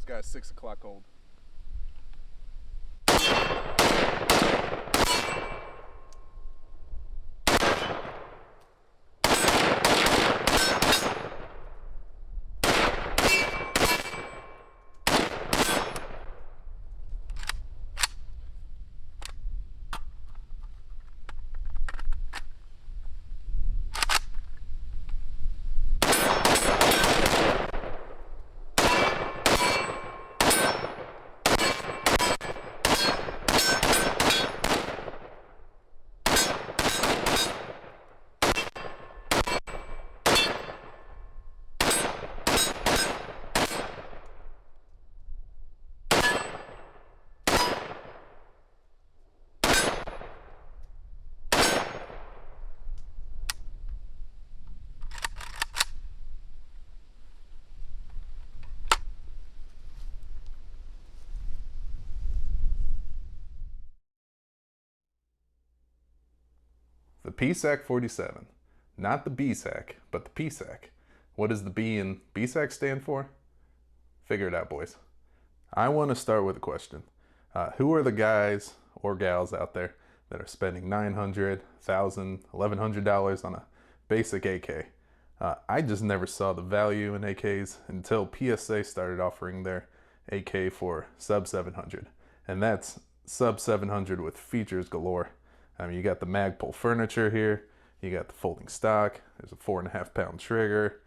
This guy's 6 o'clock old. The PSAK-47. Not the BSAK, but the PSAK. What does the B in BSAK stand for? Figure it out, boys. I want to start with a question. Who are the guys or gals out there that are spending $900, $1,000, $1,100 on a basic AK? I just never saw the value in AKs until PSA started offering their AK for sub 700. And that's sub 700 with features galore. I mean, you got the Magpul furniture here, you got the folding stock, there's a 4.5 pound trigger,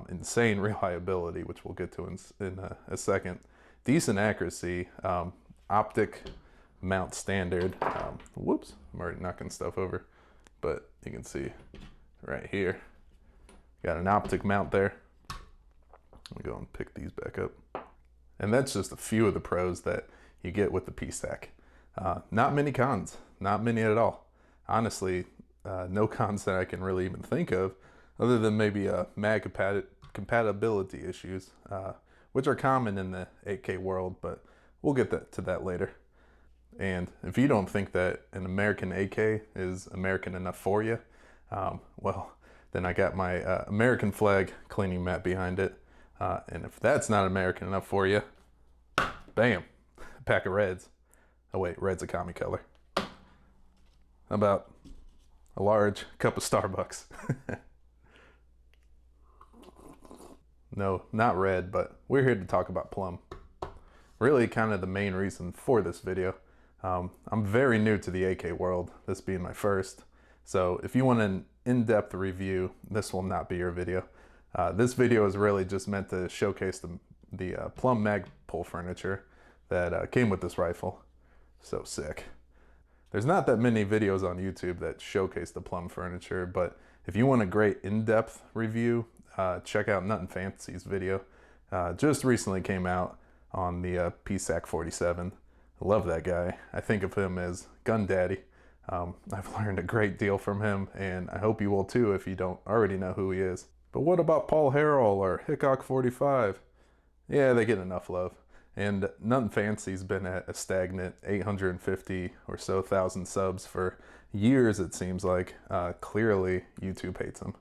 insane reliability, which we'll get to in a second, decent accuracy, optic mount standard, whoops, I'm already knocking stuff over, but you can see right here, got an optic mount there. Let me go and pick these back up. And that's just a few of the pros that you get with the PSAK. Not many cons, not many at all. Honestly, no cons that I can really even think of, other than maybe mag compatibility issues, which are common in the 8K world, but we'll get to that later. And if you don't think that an American AK is American enough for you, well, then I got my American flag cleaning mat behind it. And if that's not American enough for you, bam, a pack of reds. Oh wait, red's a commie color. How about a large cup of Starbucks? No, not red, but we're here to talk about Plum. Really kind of the main reason for this video. I'm very new to the AK world, this being my first. So if you want an in-depth review, this will not be your video. This video is really just meant to showcase the Plum Magpul furniture that came with this rifle. So sick. There's not that many videos on YouTube that showcase the Plum furniture, but if you want a great in-depth review, check out Nuttin' Fancy's video. Just recently came out on the PSAK-47. I love that guy. I think of him as Gun Daddy. I've learned a great deal from him, and I hope you will too if you don't already know who he is. But what about Paul Harrell or Hickok-45? Yeah, they get enough love. And Nuttin' Fancy's been at a stagnant 850 or so thousand subs for years, it seems like. Clearly, YouTube hates him.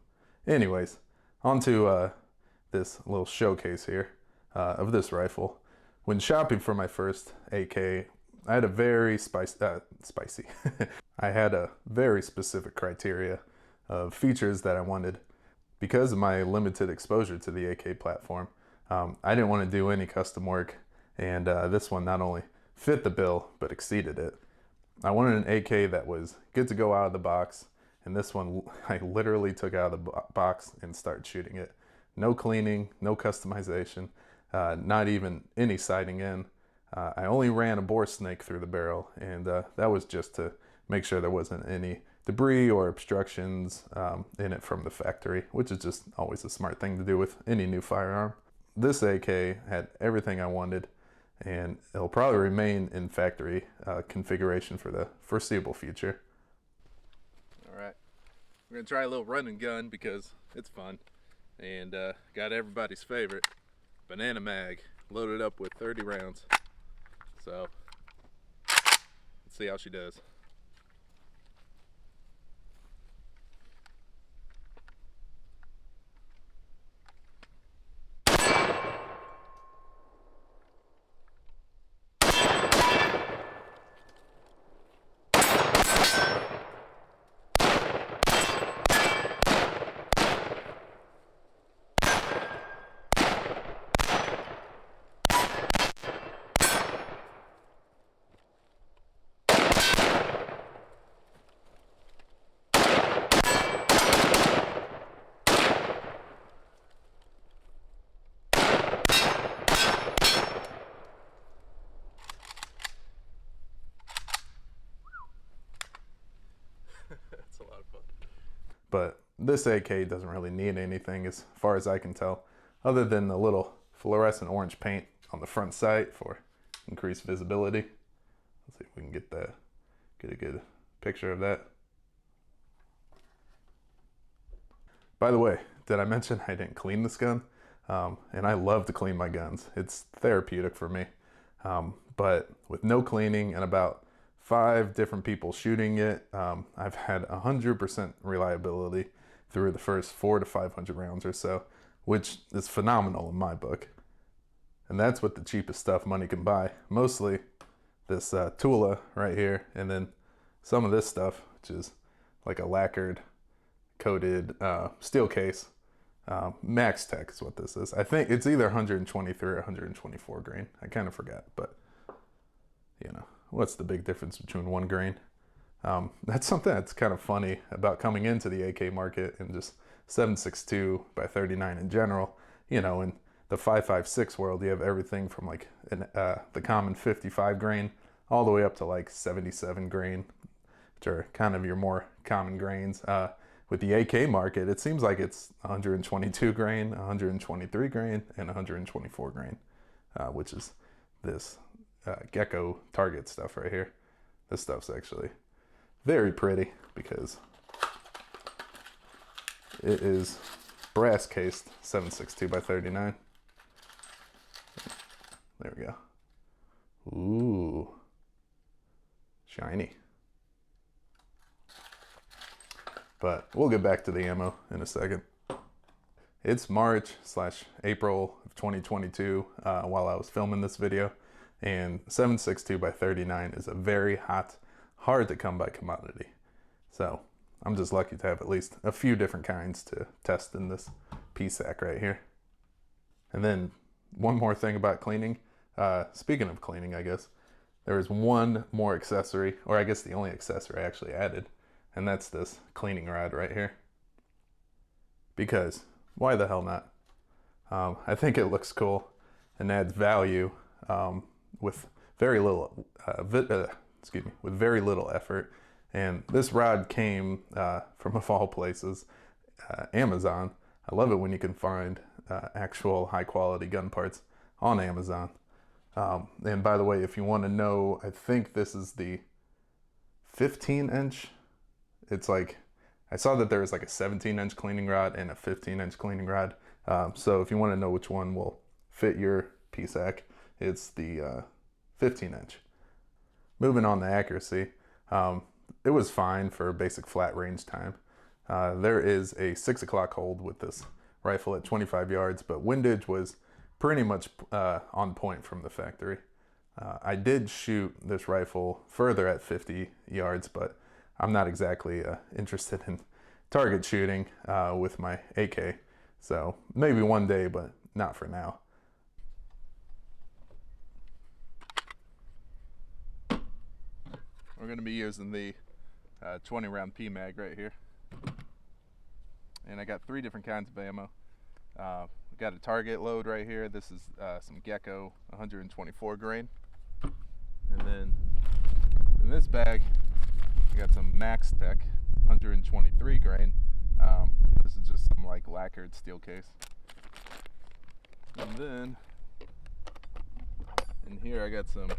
Anyways, on to this little showcase here of this rifle. When shopping for my first AK, I had a very spicy. I had a very specific criteria of features that I wanted. Because of my limited exposure to the AK platform, I didn't want to do any custom work. And this one not only fit the bill but exceeded it. I wanted an AK that was good to go out of the box, and this one I literally took out of the box and started shooting it. No cleaning, no customization, not even any sighting in. I only ran a bore snake through the barrel, and that was just to make sure there wasn't any debris or obstructions in it from the factory, which is just always a smart thing to do with any new firearm. This AK had everything I wanted, and it'll probably remain in factory configuration for the foreseeable future. All right, we're gonna try a little run and gun because it's fun, and got everybody's favorite banana mag loaded up with 30 rounds. So let's see how she does. That's a lot of fun. But this AK doesn't really need anything as far as I can tell, other than the little fluorescent orange paint on the front sight for increased visibility. Let's see if we can get a good picture of that. By the way, did I mention I didn't clean this gun? And I love to clean my guns. It's therapeutic for me. But with no cleaning and about 5 different people shooting it, I've had 100% reliability through the first 400 to 500 rounds or so, which is phenomenal in my book. And that's with the cheapest stuff money can buy. Mostly this Tula right here, and then some of this stuff, which is like a lacquered, coated steel case. Max Tech is what this is. I think it's either 123 or 124 grain. I kind of forgot, but you know, what's the big difference between 1 grain? That's something that's kind of funny about coming into the AK market and just 7.62 by 39 in general. You know, in the 5.56 world, you have everything from like the common 55 grain all the way up to like 77 grain, which are kind of your more common grains. With the AK market, it seems like it's 122 grain, 123 grain, and 124 grain, which is this gecko target stuff right here. This stuff's actually very pretty because it is brass cased 7.62 by 39. There we go. Ooh, shiny. But we'll get back to the ammo in a second. It's March/April of 2022 while I was filming this video, and 7.62 by 39 is a very hot, hard to come by commodity. So I'm just lucky to have at least a few different kinds to test in this PSAK right here. And then one more thing about cleaning. Speaking of cleaning, I guess, there is one more accessory, or I guess the only accessory I actually added, and that's this cleaning rod right here. Because why the hell not? I think it looks cool and adds value with very little with very little effort. And this rod came from, of all places, Amazon. I love it when you can find actual high quality gun parts on Amazon. And by the way, if you want to know, I think this is the 15-inch. It's like, I saw that there was like a 17-inch cleaning rod and a 15-inch cleaning rod. So if you want to know which one will fit your PSAK, it's the 15-inch. Moving on to accuracy, it was fine for basic flat range time. There is a 6 o'clock hold with this rifle at 25 yards, but windage was pretty much on point from the factory. I did shoot this rifle further at 50 yards, but I'm not exactly interested in target shooting with my AK. So maybe one day, but not for now. We're going to be using the 20 round PMAG right here. And I got 3 different kinds of ammo. We got a target load right here. This is some Gecko 124 grain. And then in this bag, I got some Max Tech 123 grain. This is just some like lacquered steel case. And then in here I got some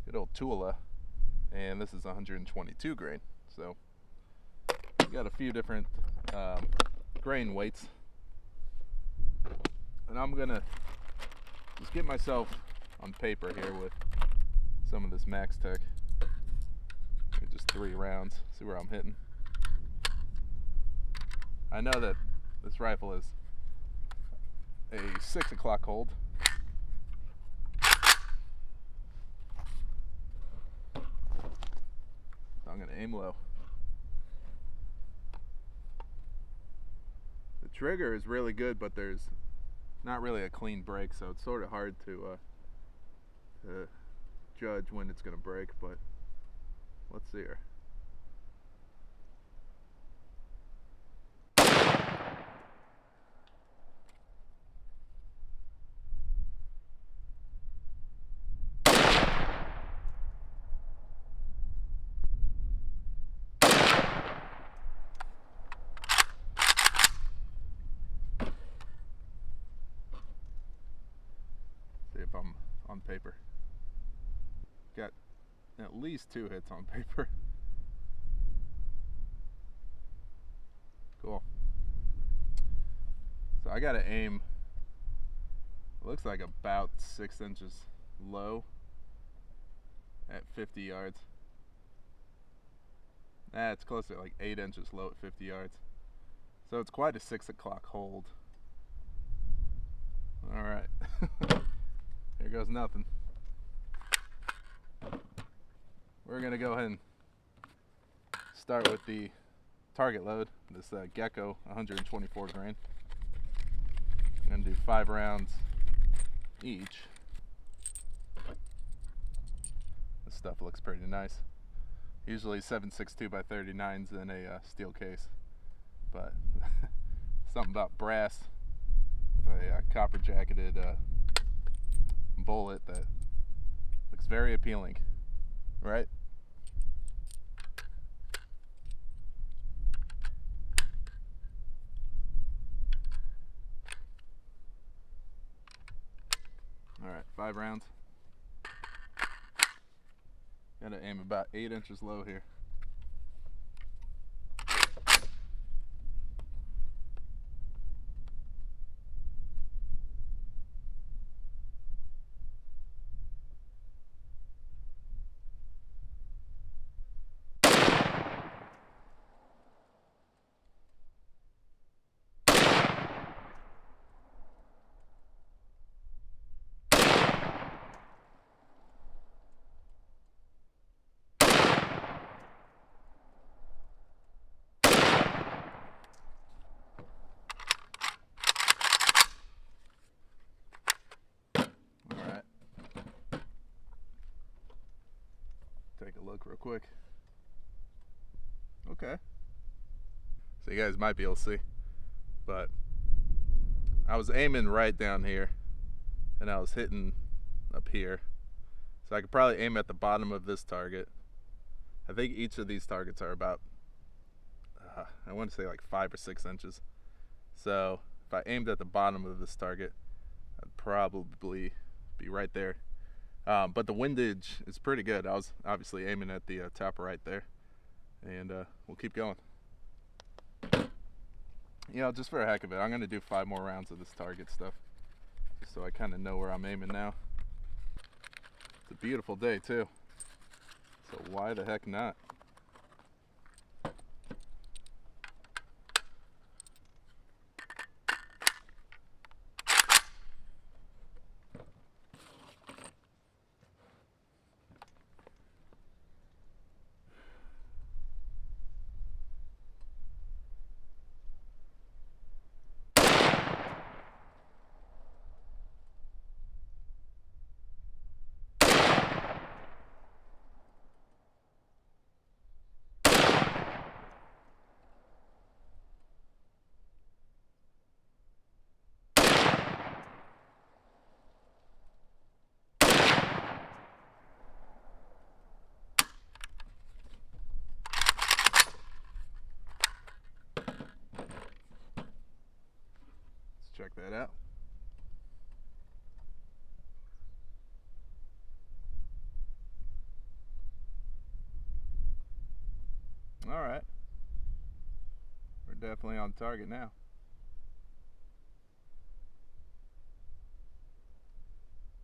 good old Tula, and this is 122 grain. So we got a few different grain weights, and I'm gonna just get myself on paper here with some of this Max Tech. Just 3 rounds, see where I'm hitting. I know that this rifle is a 6 o'clock hold. So I'm gonna aim low. The trigger is really good, but there's not really a clean break, so it's sort of hard to judge when it's gonna break, but let's see here. See if I'm on paper. Got at least 2 hits on paper. Cool. So I gotta aim, it looks like about 6 inches low at 50 yards. It's close to like 8 inches low at 50 yards. So it's quite a 6 o'clock hold. Alright. Here goes nothing. We're gonna go ahead and start with the target load, this Gecko 124 grain. I'm gonna do 5 rounds each. This stuff looks pretty nice. Usually 7.62 by 39s in a steel case, but something about brass with a copper jacketed bullet that looks very appealing, right? Alright, 5 rounds. Gotta aim about 8 inches low here. Take a look real quick. Okay. So you guys might be able to see, but I was aiming right down here and I was hitting up here. So I could probably aim at the bottom of this target. I think each of these targets are about, I want to say like 5 or 6 inches. So if I aimed at the bottom of this target, I'd probably be right there. But the windage is pretty good. I was obviously aiming at the top right there, and we'll keep going. You know, just for a heck of it, I'm going to do 5 more rounds of this target stuff, just so I kind of know where I'm aiming now. It's a beautiful day too, so why the heck not? pad out. All right. We're definitely on target now.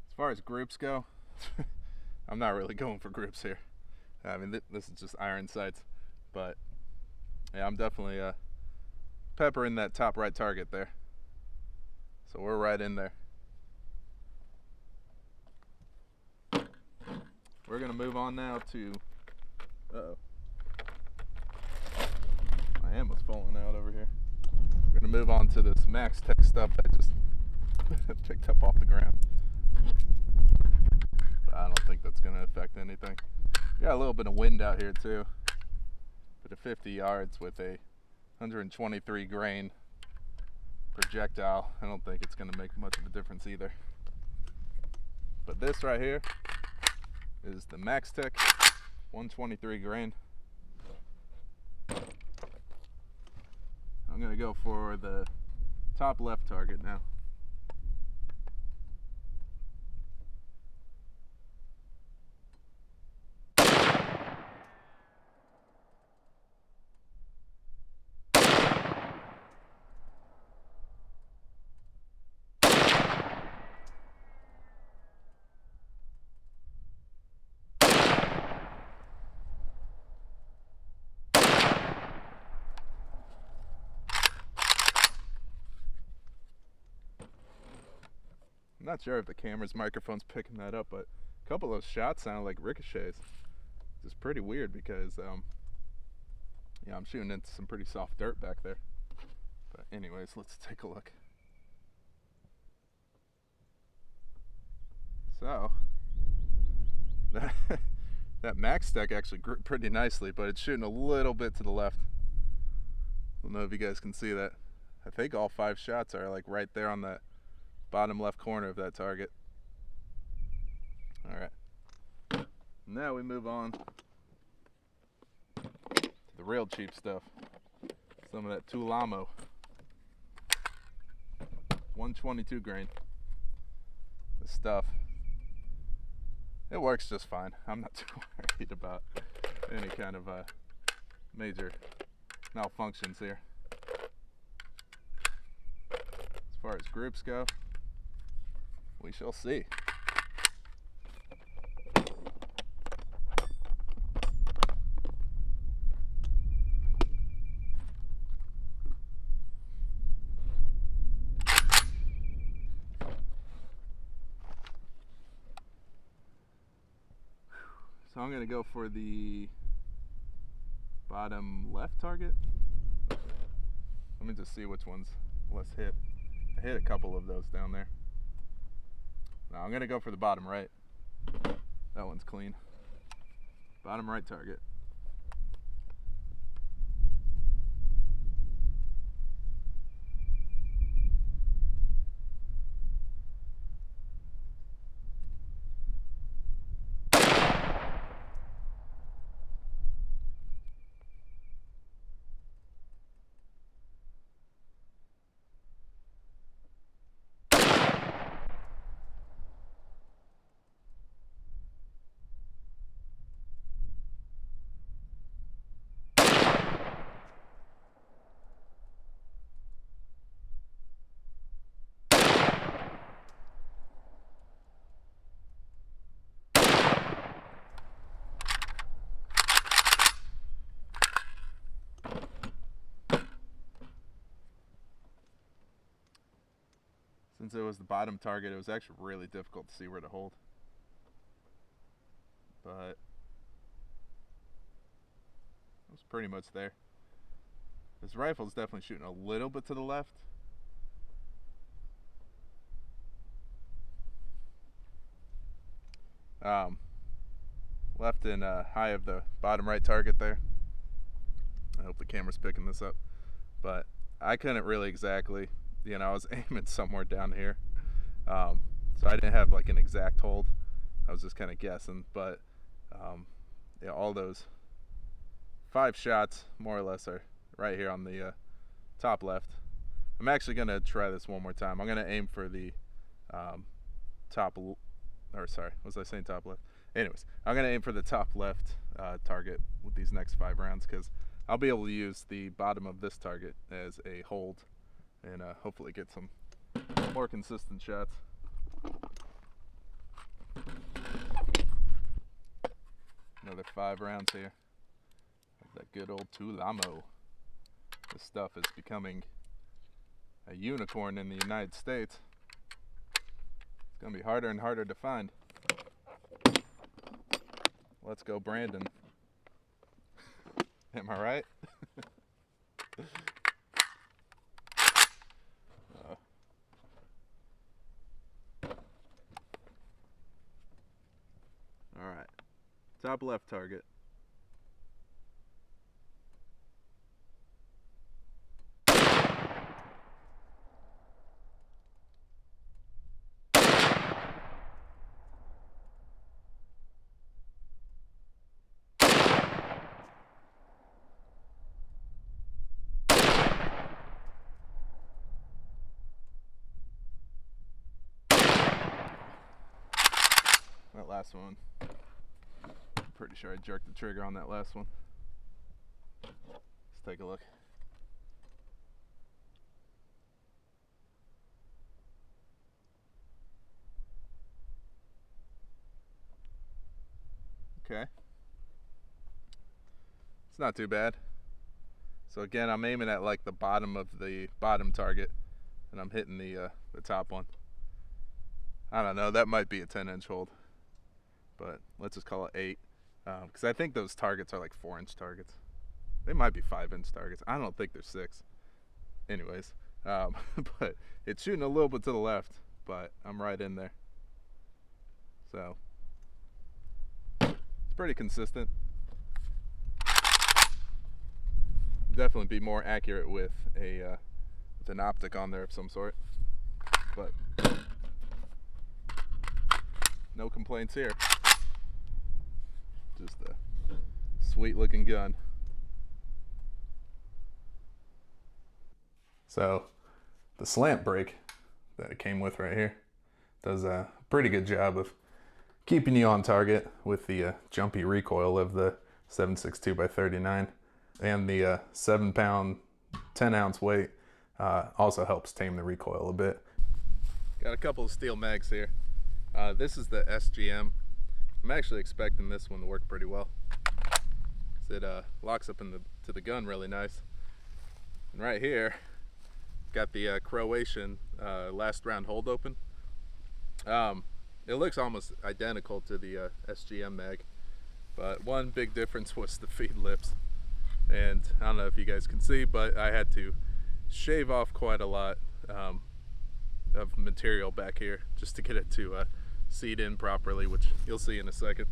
As far as groups go, I'm not really going for groups here. I mean, this is just iron sights, but yeah, I'm definitely peppering that top right target there. So we're right in there. We're gonna move on now to, uh-oh, my ammo's falling out over here. We're gonna move on to this Max Tech stuff that I just picked up off the ground. But I don't think that's gonna affect anything. Got a little bit of wind out here too. But at 50 yards with a 123 grain projectile, I don't think it's gonna make much of a difference either. But this right here is the Max Tech 123 grain. I'm gonna go for the top left target now. I'm not sure if the camera's microphone's picking that up, but a couple of those shots sound like ricochets. It's pretty weird because, yeah, I'm shooting into some pretty soft dirt back there. But anyways, let's take a look. So, that Max Tech actually grew pretty nicely, but it's shooting a little bit to the left. I don't know if you guys can see that. I think all 5 shots are like right there on that bottom left corner of that target. All right. Now we move on to the real cheap stuff. Some of that Tulamo 122 grain. This stuff, it works just fine. I'm not too worried about any kind of major malfunctions here. As far as groups go, we shall see. So I'm going to go for the bottom left target. Let me just see which one's less hit. I hit a couple of those down there. Now I'm going to go for the bottom right. That one's clean. Bottom right target. Since it was the bottom target, it was actually really difficult to see where to hold. But it was pretty much there. This rifle's definitely shooting a little bit to the left. Left in high of the bottom right target there. I hope the camera's picking this up. But I couldn't really exactly, you know, I was aiming somewhere down here. So I didn't have like an exact hold. I was just kind of guessing. But yeah, all those 5 shots more or less are right here on the top left. I'm actually gonna try this one more time. I'm gonna aim for the top, or sorry, was I saying top left? Anyways, I'm gonna aim for the top left target with these next 5 rounds, because I'll be able to use the bottom of this target as a hold and hopefully get some more consistent shots. Another 5 rounds here of that good old Tulamo. This stuff is becoming a unicorn in the United States. It's gonna be harder and harder to find. Let's go, Brandon. Am I right? All right, top left target. That last one, I'm pretty sure I jerked the trigger on that last one. Let's take a look. Okay, it's not too bad. So again, I'm aiming at like the bottom of the bottom target, and I'm hitting the top one. I don't know, that might be a 10-inch hold, but let's just call it 8, because I think those targets are like 4-inch targets. They might be 5-inch targets. I don't think they're 6. Anyways, but it's shooting a little bit to the left, but I'm right in there. So it's pretty consistent. Definitely be more accurate with an optic on there of some sort, but no complaints here. Just a sweet looking gun. So the slant brake that it came with right here does a pretty good job of keeping you on target with the jumpy recoil of the 7.62x39, and the 7-pound 10-ounce weight also helps tame the recoil a bit. Got a couple of steel mags here. This is the SGM. I'm actually expecting this one to work pretty well, because it locks up to the gun really nice. And right here, got the Croatian last round hold open. It looks almost identical to the SGM mag, but one big difference was the feed lips. And I don't know if you guys can see, but I had to shave off quite a lot of material back here just to get it to seat in properly, which you'll see in a second.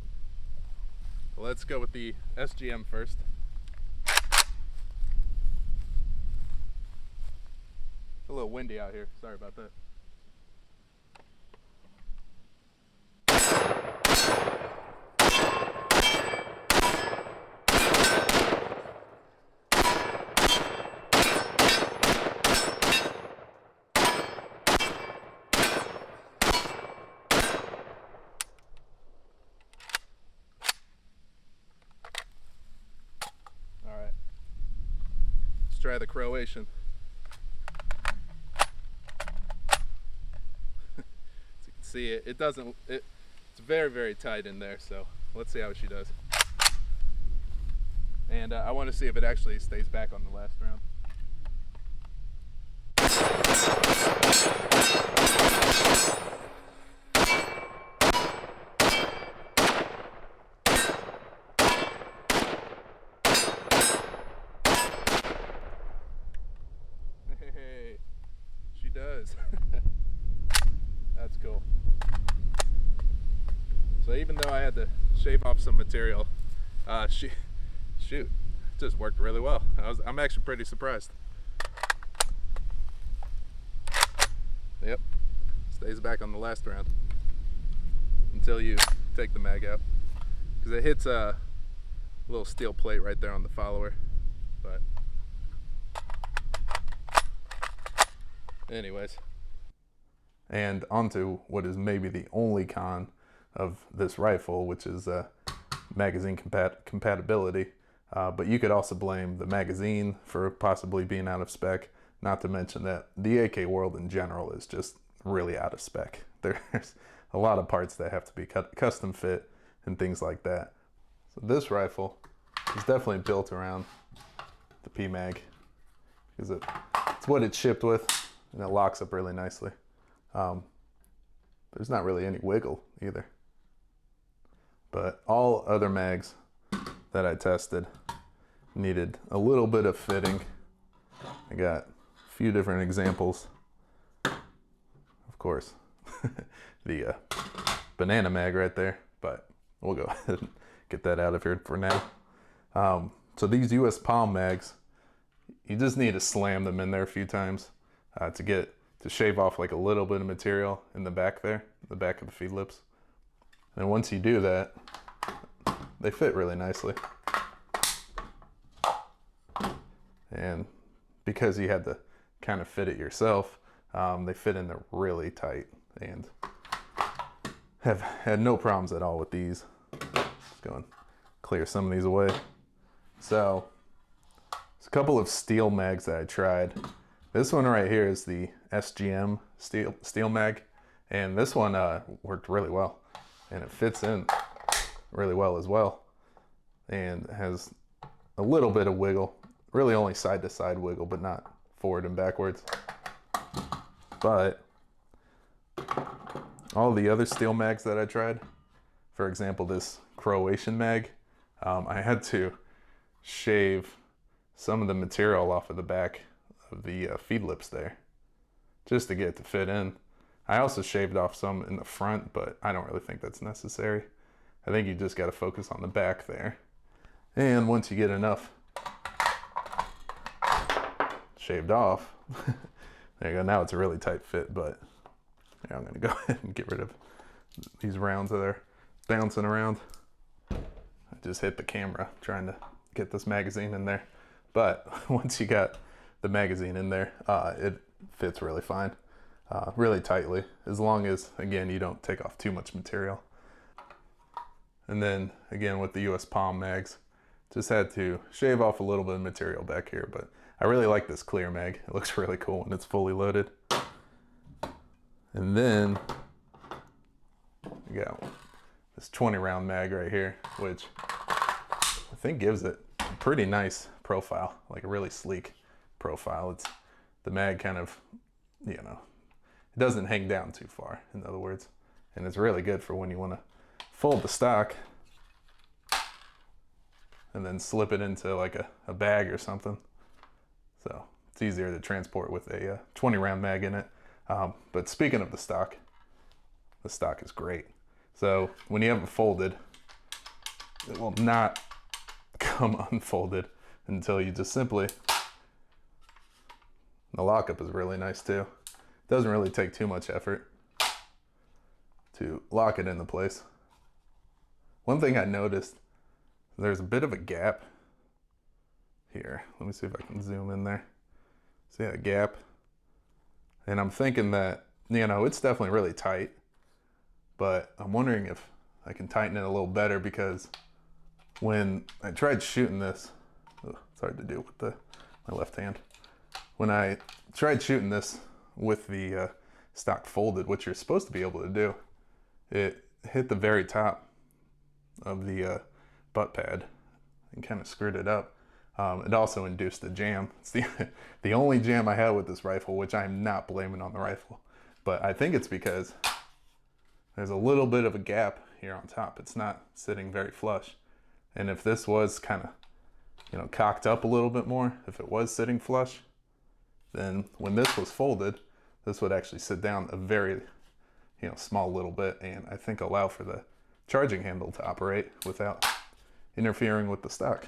Let's go with the SGM first. It's a little windy out here, sorry about that. Try the Croatian. As you can see, it's very, very tight in there, so let's see how she does. And I want to see if it actually stays back on the last round. Does. That's cool. So even though I had to shave off some material, shoot, it just worked really well. I'm actually pretty surprised. Yep, stays back on the last round until you take the mag out, because it hits a little steel plate right there on the follower. But Anyways, and onto what is maybe the only con of this rifle, which is magazine compatibility. But you could also blame the magazine for possibly being out of spec, not to mention that the AK world in general is just really out of spec. There's a lot of parts that have to be custom fit and things like that. So this rifle is definitely built around the PMag because it's what it's shipped with, and it locks up really nicely. There's not really any wiggle either. But all other mags that I tested needed a little bit of fitting. I got a few different examples. Of course, the banana mag right there, but we'll go ahead and get that out of here for now. So these US Palm mags, you just need to slam them in there a few times to shave off like a little bit of material in the back there, the back of the feed lips. And once you do that, they fit really nicely. And because you had to kind of fit it yourself, they fit in there really tight and have had no problems at all with these. Just go and clear some of these away. So there's a couple of steel mags that I tried. This one right here is the SGM steel mag, and this one worked really well, and it fits in really well as well, and has a little bit of wiggle, really only side to side wiggle, but not forward and backwards. But all the other steel mags that I tried, for example this Croatian mag, I had to shave some of the material off of the back of the feed lips there just to get it to fit in. I also shaved off some in the front, but I don't really think that's necessary. I think you just got to focus on the back there. And once you get enough shaved off, there you go. Now it's a really tight fit, but yeah, I'm going to go ahead and get rid of these rounds that are bouncing around. I just hit the camera trying to get this magazine in there. But once you got the magazine in there, it fits really fine, really tightly, as long as, again, you don't take off too much material. And then, again, with the US Palm mags, just had to shave off a little bit of material back here, but I really like this clear mag. It looks really cool when it's fully loaded. And then we got this 20 round mag right here, which I think gives it a pretty nice profile, like a really sleek profile. It's the mag kind of, you know, it doesn't hang down too far, in other words, and it's really good for when you want to fold the stock and then slip it into like a bag or something. So it's easier to transport with a 20 round mag in it. But speaking of the stock is great. So when you have it folded, it will not come unfolded until you just simply, the lockup is really nice too. It doesn't really take too much effort to lock it into place. One thing I noticed, there's a bit of a gap here. Let me see if I can zoom in there. See that gap? And I'm thinking that, you know, it's definitely really tight, but I'm wondering if I can tighten it a little better, because when I tried shooting this, it's hard to do with my left hand. When I tried shooting this with the stock folded, what you're supposed to be able to do, it hit the very top of the butt pad and kind of screwed it up. It also induced a jam. It's the only jam I had with this rifle, which I'm not blaming on the rifle, but I think it's because there's a little bit of a gap here on top. It's not sitting very flush. And if this was kind of, you know, cocked up a little bit more, if it was sitting flush, then when this was folded, this would actually sit down a very, you know, small little bit, and I think allow for the charging handle to operate without interfering with the stock.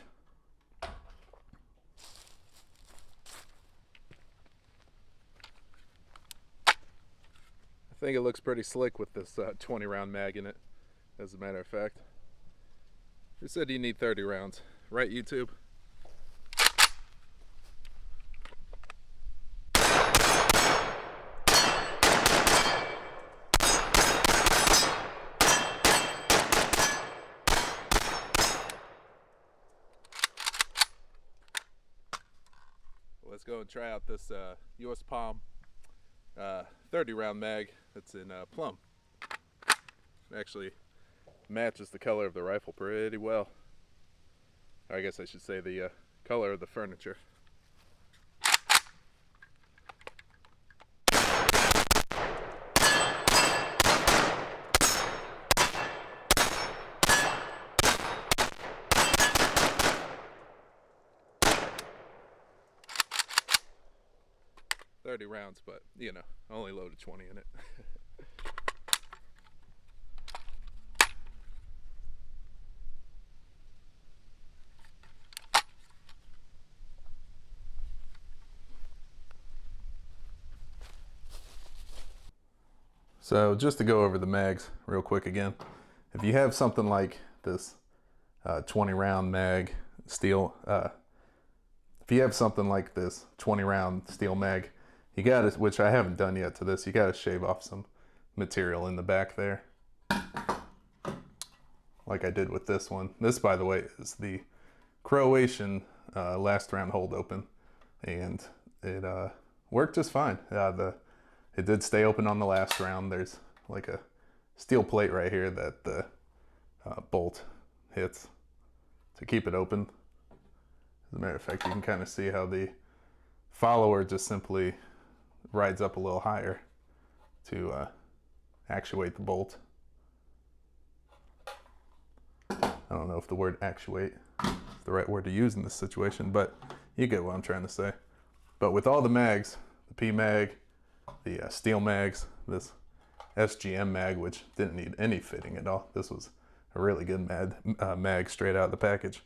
I think it looks pretty slick with this 20 round mag in it, as a matter of fact. Who said you need 30 rounds? Right, YouTube? go and try out this US Palm 30 round mag that's in Plum. It actually matches the color of the rifle pretty well. Or I guess I should say the color of the furniture. .30 rounds, but you know, only loaded 20 in it. So just to go over the mags real quick again, if you have something like this 20 round mag steel, if you have something like this 20 round steel mag, you gotta, which I haven't done yet to this, you gotta shave off some material in the back there, like I did with this one. This, by the way, is the Croatian last round hold open, and it worked just fine. It did stay open on the last round. There's like a steel plate right here that the bolt hits to keep it open. As a matter of fact, you can kind of see how the follower just simply rides up a little higher to actuate the bolt. I don't know if the word actuate is the right word to use in this situation, but you get what I'm trying to say. But with all the mags, the P mag, the steel mags, this SGM mag, which didn't need any fitting at all. This was a really good mag straight out of the package.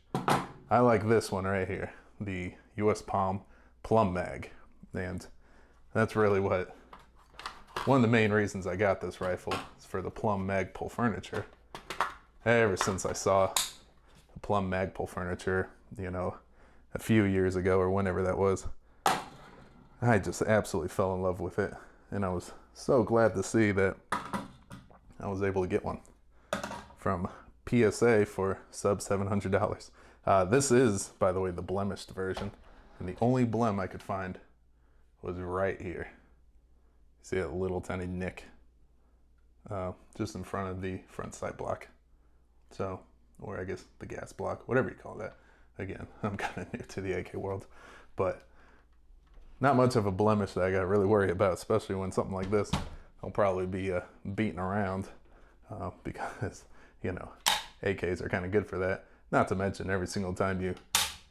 I like this one right here, the US Palm Plum mag, and that's really one of the main reasons I got this rifle is for the Plum Magpul furniture. Ever since I saw the Plum Magpul furniture, you know, a few years ago or whenever that was, I just absolutely fell in love with it, and I was so glad to see that I was able to get one from PSA for sub $700. This is, by the way, the blemished version, and the only blem I could find was right here. See a little tiny nick just in front of the front sight block. So, or I guess the gas block, whatever you call that. Again, I'm kind of new to the AK world, but not much of a blemish that I got to really worry about, especially when something like this will probably be beaten around because, you know, AKs are kind of good for that. Not to mention every single time you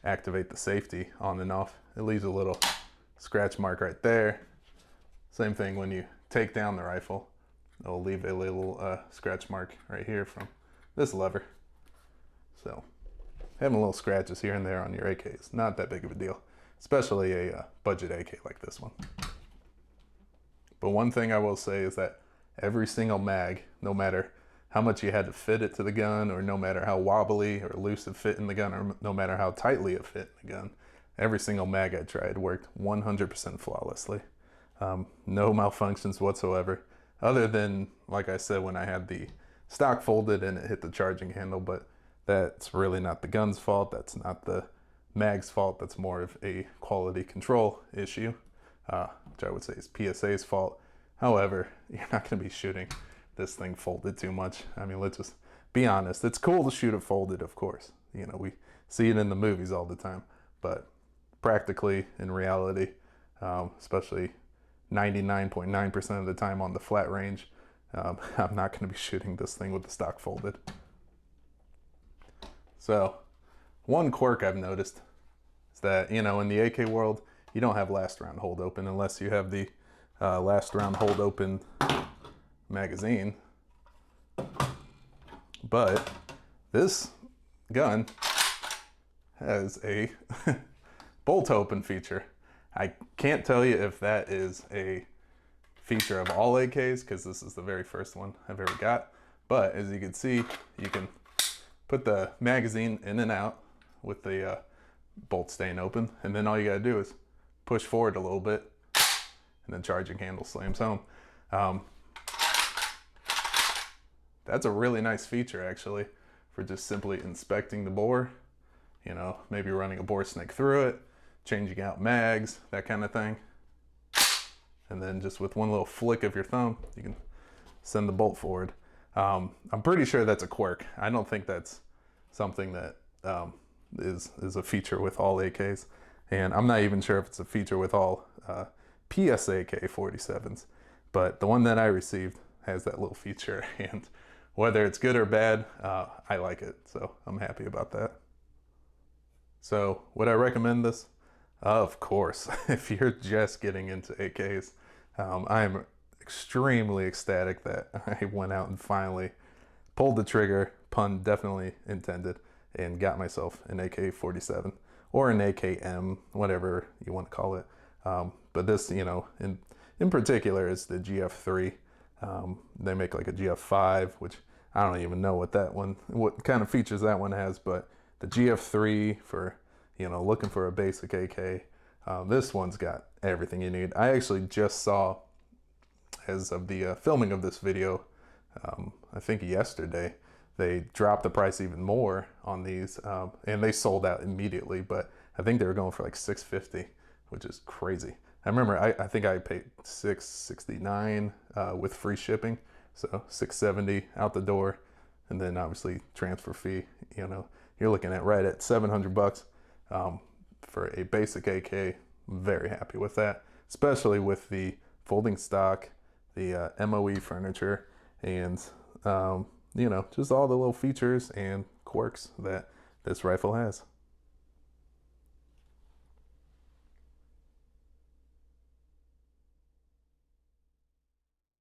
activate the safety on and off, it leaves a little scratch mark right there. Same thing when you take down the rifle, it'll leave a little scratch mark right here from this lever. So having little scratches here and there on your AK is not that big of a deal, especially a budget AK like this one. But one thing I will say is that every single mag, no matter how much you had to fit it to the gun, or no matter how wobbly or loose it fit in the gun, or no matter how tightly it fit in the gun, every single mag I tried worked 100% flawlessly. No malfunctions whatsoever, other than, like I said, when I had the stock folded and it hit the charging handle, but that's really not the gun's fault. That's not the mag's fault. That's more of a quality control issue, which I would say is PSA's fault. However, you're not going to be shooting this thing folded too much. I mean, let's just be honest. It's cool to shoot it folded, of course. You know, we see it in the movies all the time, but practically in reality, especially 99.9% of the time on the flat range, I'm not going to be shooting this thing with the stock folded. So one quirk I've noticed is that, you know, in the AK world, you don't have last round hold open unless you have the last round hold open magazine. But this gun has a bolt open feature. I can't tell you if that is a feature of all AKs, because this is the very first one I've ever got. But as you can see, you can put the magazine in and out with the bolt staying open, and then all you gotta do is push forward a little bit, and then charging handle slams home. That's a really nice feature, actually, for just simply inspecting the bore. You know, maybe running a bore snake through it, changing out mags, that kind of thing. And then just with one little flick of your thumb, you can send the bolt forward. I'm pretty sure that's a quirk. I don't think that's something that is a feature with all AKs. And I'm not even sure if it's a feature with all PSAK-47s. But the one that I received has that little feature. And whether it's good or bad, I like it. So I'm happy about that. So would I recommend this? Of course. If you're just getting into AKs, I'm extremely ecstatic that I went out and finally pulled the trigger, pun definitely intended, and got myself an AK-47 or an AKM, whatever you want to call it. But this, you know, in particular is the GF3. They make like a GF5, which I don't even know what kind of features that one has, but the GF3 for, you know, looking for a basic AK, this one's got everything you need. I actually just saw, as of the filming of this video, I think yesterday, they dropped the price even more on these, and they sold out immediately, but I think they were going for like $650, which is crazy. I remember I think I paid $669 with free shipping, so $670 out the door, and then obviously transfer fee. You know, you're looking at right at $700 for a basic AK. I'm very happy with that, especially with the folding stock, the MOE furniture, and you know, just all the little features and quirks that this rifle has.